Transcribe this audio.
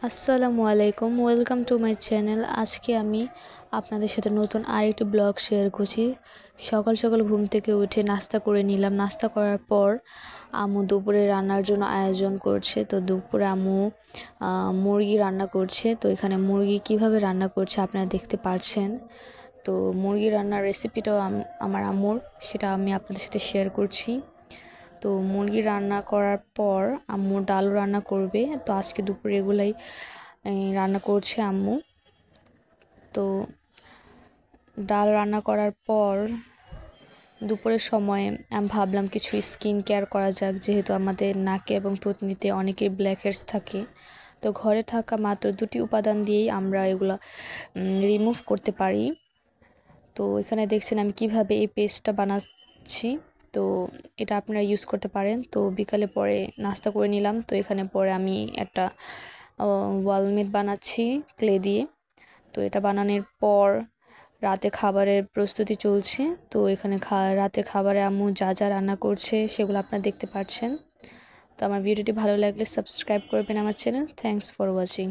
আসসালামু আলাইকুম, welcome to my channel. আজকে আমি আপনাদের সাথে নতুন আরেকটি ব্লগ শেয়ার করছি। সকাল সকাল ঘুম থেকে উঠে নাস্তা করে নিলাম। নাস্তা করার পর আম্মু দুপুরে রান্নার জন্য আয়োজন করছে। তো দুপুরে আম্মু মুরগি রান্না করছে। তো এখানে মুরগি কিভাবে রান্না করছে আপনারা দেখতে পাচ্ছেন। তো মুরগি রান্নার রেসিপিটাও আমার আম্মুর, সেটা আমি আপনাদের সাথে শেয়ার করছি। তো মুরগি রান্না করার পর আম্মু ডালও রান্না করবে। তো আজকে দুপুরে এগুলাই রান্না করছে আম্মু। তো ডাল রান্না করার পর দুপুরের সময় আমি ভাবলাম কিছু স্কিন কেয়ার করা যাক, যেহেতু আমাদের নাকে এবং থুতনিতে অনেকের ব্ল্যাক হেডস থাকে। তো ঘরে থাকা মাত্র 2টি উপাদান দিয়েই আমরা এগুলো রিমুভ করতে পারি। তো এখানে দেখছেন আমি কিভাবে এই পেস্টটা বানাচ্ছি। তো এটা আপনারা ইউজ করতে পারেন। তো বিকালে পরে নাস্তা করে নিলাম। তো এখানে পরে আমি একটা ওয়ালমেট বানাচ্ছি ক্লে দিয়ে। তো এটা বানানোর পর রাতে খাবারের প্রস্তুতি চলছে। তো এখানে রাতে খাবারে আম্মু যা যা রান্না করছে সেগুলো আপনারা দেখতে পাচ্ছেন। তো আমার ভিডিওটি ভালো লাগলে সাবস্ক্রাইব করবেন আমার চ্যানেল। Thanks for watching.